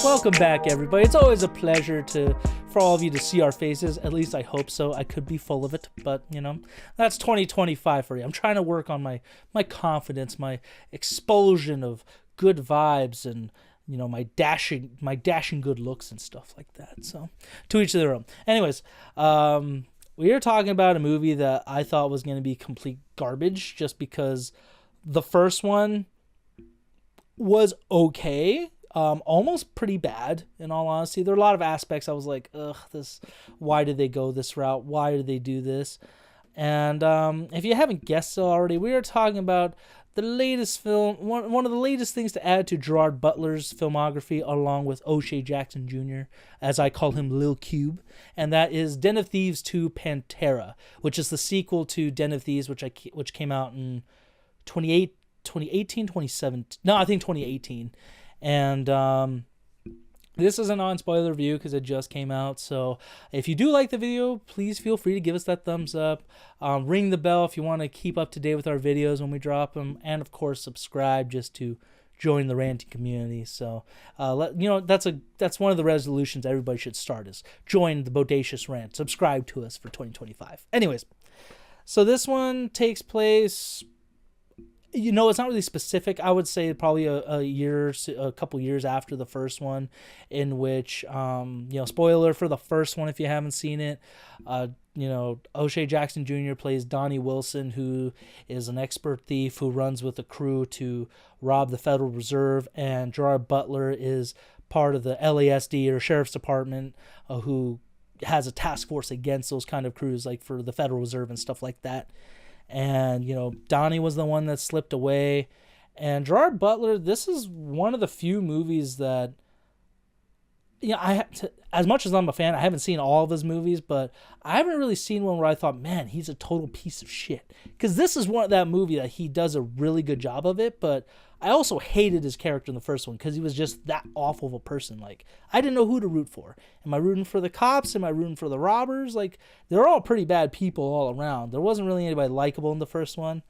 Welcome back, everybody. It's always a pleasure for all of you to see our faces. At least I hope so. I could be full of it, but that's 2025 for you. I'm trying to work on my confidence, my expulsion of good vibes, and my dashing good looks and stuff like that. So, to each their own. Anyways, we are talking about a movie that I thought was going to be complete garbage, just because the first one was okay. Almost pretty bad, in all honesty. There are a lot of aspects I was like, why did they go this route? Why did they do this? And if you haven't guessed it already, we are talking about the latest film, one of the latest things to add to Gerard Butler's filmography, along with O'Shea Jackson Jr., as I call him, Lil Cube, and that is Den of Thieves 2 Pantera, which is the sequel to Den of Thieves, which came out in 2018, 2017. No, I think 2018. And this is a non-spoiler review because it just came out. So if you do like the video, please feel free to give us that thumbs up. Ring the bell if you want to keep up to date with our videos when we drop them. And, of course, subscribe just to join the ranting community. So, that's one of the resolutions everybody should start is join the Bodacious Rant. Subscribe to us for 2025. Anyways, so this one takes place... it's not really specific. I would say probably a couple years after the first one, in which, spoiler for the first one if you haven't seen it, O'Shea Jackson Jr. plays Donnie Wilson, who is an expert thief who runs with a crew to rob the Federal Reserve, and Gerard Butler is part of the LASD or Sheriff's Department, who has a task force against those kind of crews, like for the Federal Reserve and stuff like that. And, Donnie was the one that slipped away. And Gerard Butler, this is one of the few movies that, as much as I'm a fan, I haven't seen all of his movies, but I haven't really seen one where I thought, man, he's a total piece of shit. Because this is that movie that he does a really good job of it, but I also hated his character in the first one because he was just that awful of a person. Like, I didn't know who to root for. Am I rooting for the cops? Am I rooting for the robbers? Like, they're all pretty bad people all around. There wasn't really anybody likable in the first one.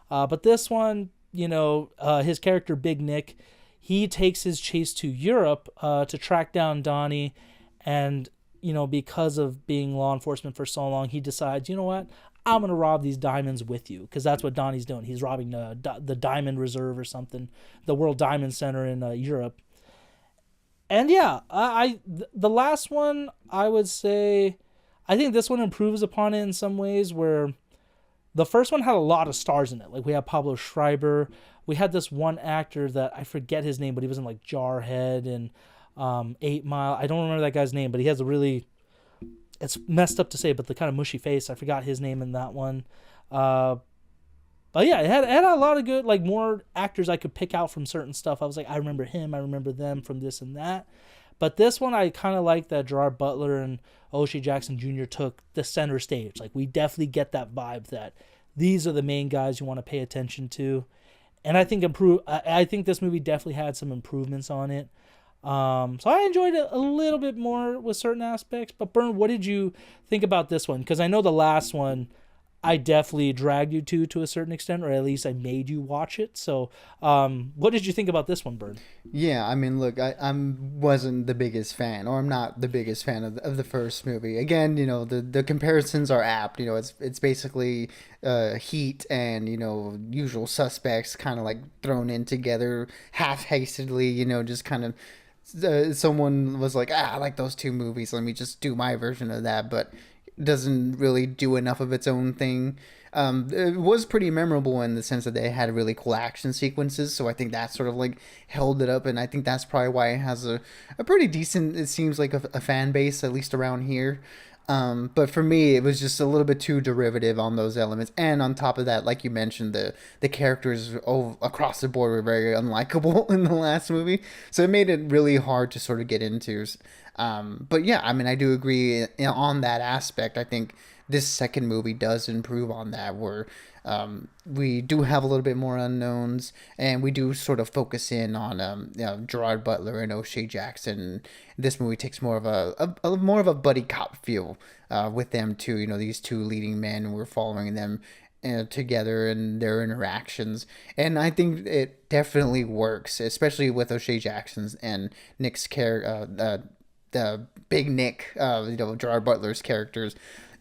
But this one, his character, Big Nick, he takes his chase to Europe to track down Donnie. And, because of being law enforcement for so long, he decides, you know what? I'm going to rob these diamonds with you, because that's what Donnie's doing. He's robbing the Diamond Reserve or something, the World Diamond Center in Europe. And yeah, the last one, I would say, I think this one improves upon it in some ways, where the first one had a lot of stars in it. Like, we had Pablo Schreiber. We had this one actor that I forget his name, but he was in like Jarhead and 8 Mile. I don't remember that guy's name, but he has a really... It's messed up to say, but the kind of mushy face. I forgot his name in that one. But yeah, it had a lot of good, like, more actors I could pick out from certain stuff. I was like, I remember him, I remember them from this and that. But this one, I kind of like that Gerard Butler and O'Shea Jackson Jr. took the center stage. Like, we definitely get that vibe that these are the main guys you want to pay attention to. And I think this movie definitely had some improvements on it. So I enjoyed it a little bit more with certain aspects. But Bern, what did you think about this one? Because I know the last one I definitely dragged you to a certain extent, or at least I made you watch it. So what did you think about this one, Bern? Yeah, I mean, look, I wasn't the biggest fan, or I'm not the biggest fan of the first movie. Again, the comparisons are apt. It's basically Heat and, Usual Suspects kind of like thrown in together half-hastedly, just kind of... someone was like, I like those two movies, let me just do my version of that, but doesn't really do enough of its own thing. It was pretty memorable in the sense that they had really cool action sequences, so I think that sort of like held it up, and I think that's probably why it has a pretty decent, it seems like a fan base, at least around here. But for me, it was just a little bit too derivative on those elements. And on top of that, like you mentioned, the characters across the board were very unlikable in the last movie. So it made it really hard to sort of get into. But yeah, I mean, I do agree on that aspect. I think this second movie does improve on that, where we do have a little bit more unknowns, and we do sort of focus in on Gerard Butler and O'Shea Jackson. This movie takes more of a more of a buddy cop feel with them too. These two leading men, we're following them together and their interactions, and I think it definitely works, especially with O'Shea Jackson's and Nick's character, the Big Nick, Gerard Butler's characters.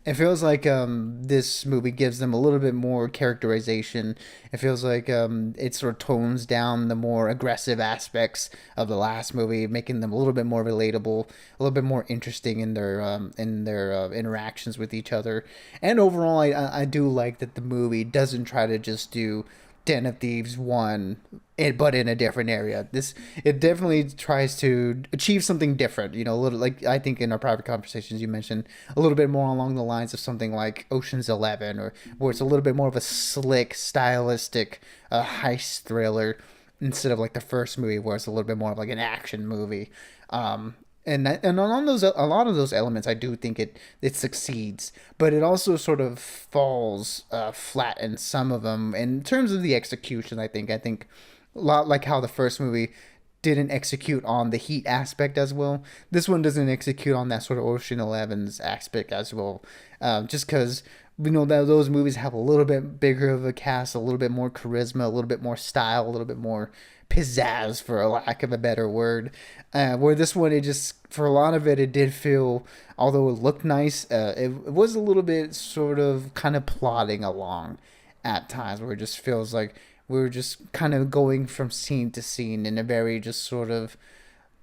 It feels like this movie gives them a little bit more characterization. It feels like it sort of tones down the more aggressive aspects of the last movie, making them a little bit more relatable, a little bit more interesting in their interactions with each other. And overall, I do like that the movie doesn't try to just do Den of Thieves 1, but in a different area. It definitely tries to achieve something different. A little, like I think in our private conversations you mentioned, a little bit more along the lines of something like Ocean's 11, or where it's a little bit more of a slick, stylistic heist thriller instead of like the first movie where it's a little bit more of like an action movie. And on those, a lot of those elements, I do think it succeeds, but it also sort of falls flat in some of them. In terms of the execution, I think a lot like how the first movie didn't execute on the heat aspect as well. This one doesn't execute on that sort of Ocean Eleven's aspect as well, just because we know that those movies have a little bit bigger of a cast, a little bit more charisma, a little bit more style, a little bit more pizzazz, for a lack of a better word. Where this one, it just, for a lot of it, it did feel, although it looked nice, it was a little bit sort of kind of plodding along at times, where it just feels like we were just kind of going from scene to scene in a very just sort of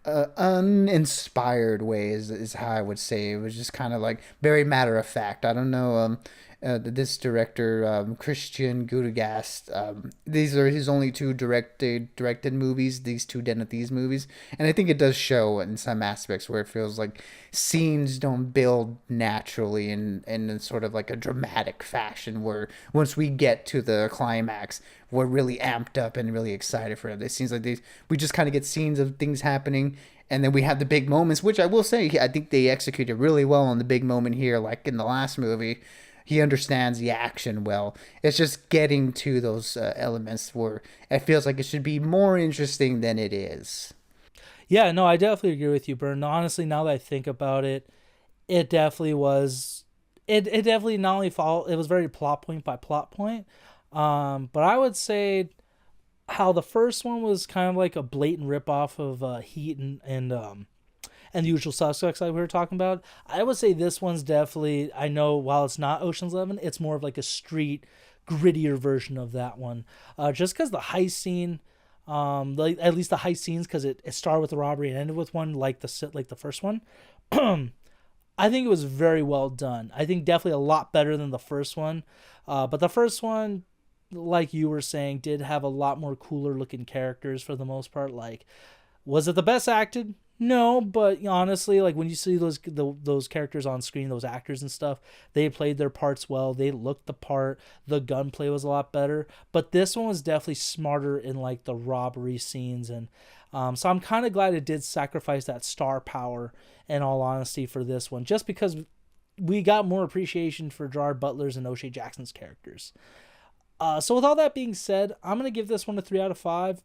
uninspired way is how I would say. It was just kind of like very matter of fact. I don't know. This director, Christian Gudegast, these are his only two directed movies. These two Den of Thieves movies, and I think it does show in some aspects where it feels like scenes don't build naturally in sort of like a dramatic fashion. Where once we get to the climax, we're really amped up and really excited for it. It seems like we just kind of get scenes of things happening, and then we have the big moments, which I will say I think they executed really well on the big moment here, like in the last movie. He understands the action well. It's just getting to those elements where it feels like it should be more interesting than it is. Yeah, no, I definitely agree with you, Bern. Honestly, now that I think about it, it definitely was. It definitely not only follow. It was very plot point by plot point. But I would say how the first one was kind of like a blatant ripoff of Heat and the Usual Suspects like we were talking about. I would say this one's definitely, I know while it's not Ocean's 11, it's more of like a street, grittier version of that one. Just because the heist scene, like at least the heist scenes, because it started with a robbery and ended with one, like the first one. I think it was very well done. I think definitely a lot better than the first one. But the first one, like you were saying, did have a lot more cooler looking characters for the most part. Like, was it the best acted? No, but honestly, like when you see those characters on screen, those actors and stuff, they played their parts well. They looked the part. The gunplay was a lot better. But this one was definitely smarter in like the robbery scenes, and so I'm kind of glad it did sacrifice that star power. In all honesty, for this one, just because we got more appreciation for Gerard Butler's and O'Shea Jackson's characters. So with all that being said, I'm gonna give this one a 3 out of 5.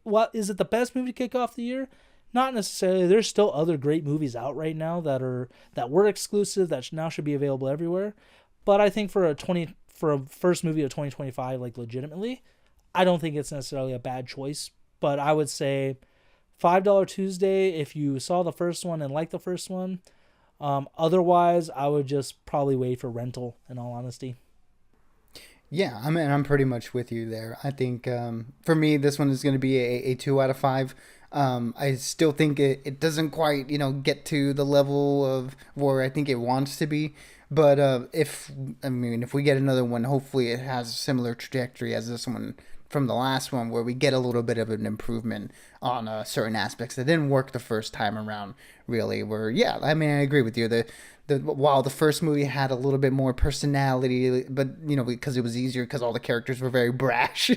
What is it the best movie to kick off the year? Not necessarily. There's still other great movies out right now that were exclusive that now should be available everywhere. But I think for a first movie of 2025, like legitimately, I don't think it's necessarily a bad choice. But I would say $5 Tuesday if you saw the first one and liked the first one. Otherwise, I would just probably wait for rental. In all honesty. Yeah, I mean, I'm pretty much with you there. I think for me, this one is going to be a 2 out of 5. I still think it doesn't quite, get to the level of where I think it wants to be. But if we get another one, hopefully it has a similar trajectory as this one from the last one, where we get a little bit of an improvement on certain aspects that didn't work the first time around. Really, where yeah, I mean, I agree with you. While the first movie had a little bit more personality, but because it was easier because all the characters were very brash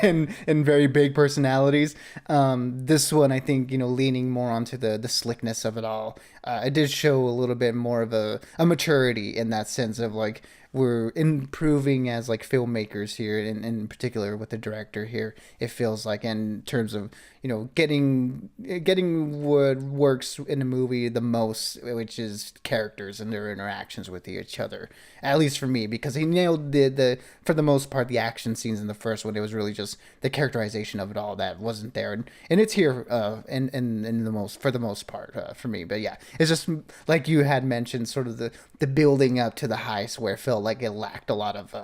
and very big personalities. This one, I think, leaning more onto the slickness of it all. It did show a little bit more of a maturity in that sense of like we're improving as like filmmakers here, in particular with the director here. It feels like in terms of getting what works in a movie the most, which is characters and their interactions with each other. At least for me, because he nailed the for the most part the action scenes in the first one. It was really just the characterization of it all that wasn't there, and it's here in the most for the most part for me. But yeah, it's just like you had mentioned, sort of the building up to the heist where it felt like it lacked a lot of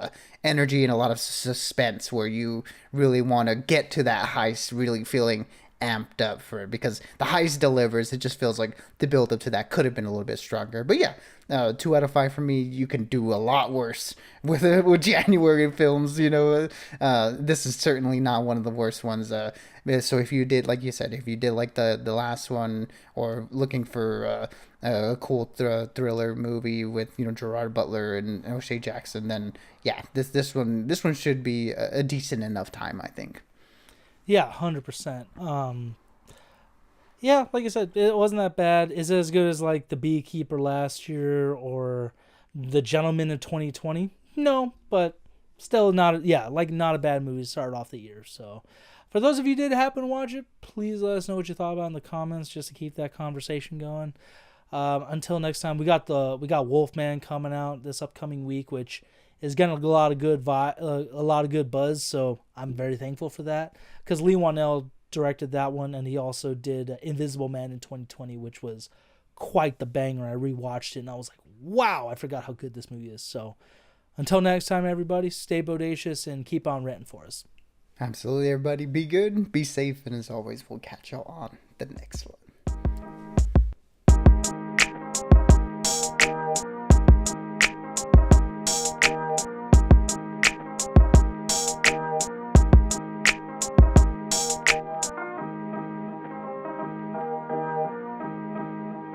energy and a lot of suspense, where you really want to get to that heist, really feeling amped up for it, because the heist delivers. It just feels like the build up to that could have been a little bit stronger. But yeah, 2 out of 5 for me. You can do a lot worse with January films. This is certainly not one of the worst ones. So if you did, like you said, if you did like the last one, or looking for a cool thriller movie with Gerard Butler and O'Shea Jackson, then yeah, this one should be a decent enough time, I think. Yeah, 100%. Yeah, like I said, it wasn't that bad. Is it as good as like The Beekeeper last year or The Gentleman in 2020? No, but still not. Yeah, like not a bad movie to start off the year. So, for those of you who did happen to watch it, please let us know what you thought about it in the comments, just to keep that conversation going. Until next time, we got Wolfman coming out this upcoming week, which is getting a lot of a lot of good buzz. So I'm very thankful for that, because Lee Wanell directed that one, and he also did Invisible Man in 2020, which was quite the banger. I rewatched it and I was like, wow, I forgot how good this movie is. So until next time, everybody, stay bodacious and keep on ranting for us. Absolutely, everybody. Be good, be safe, and as always, we'll catch y'all on the next one.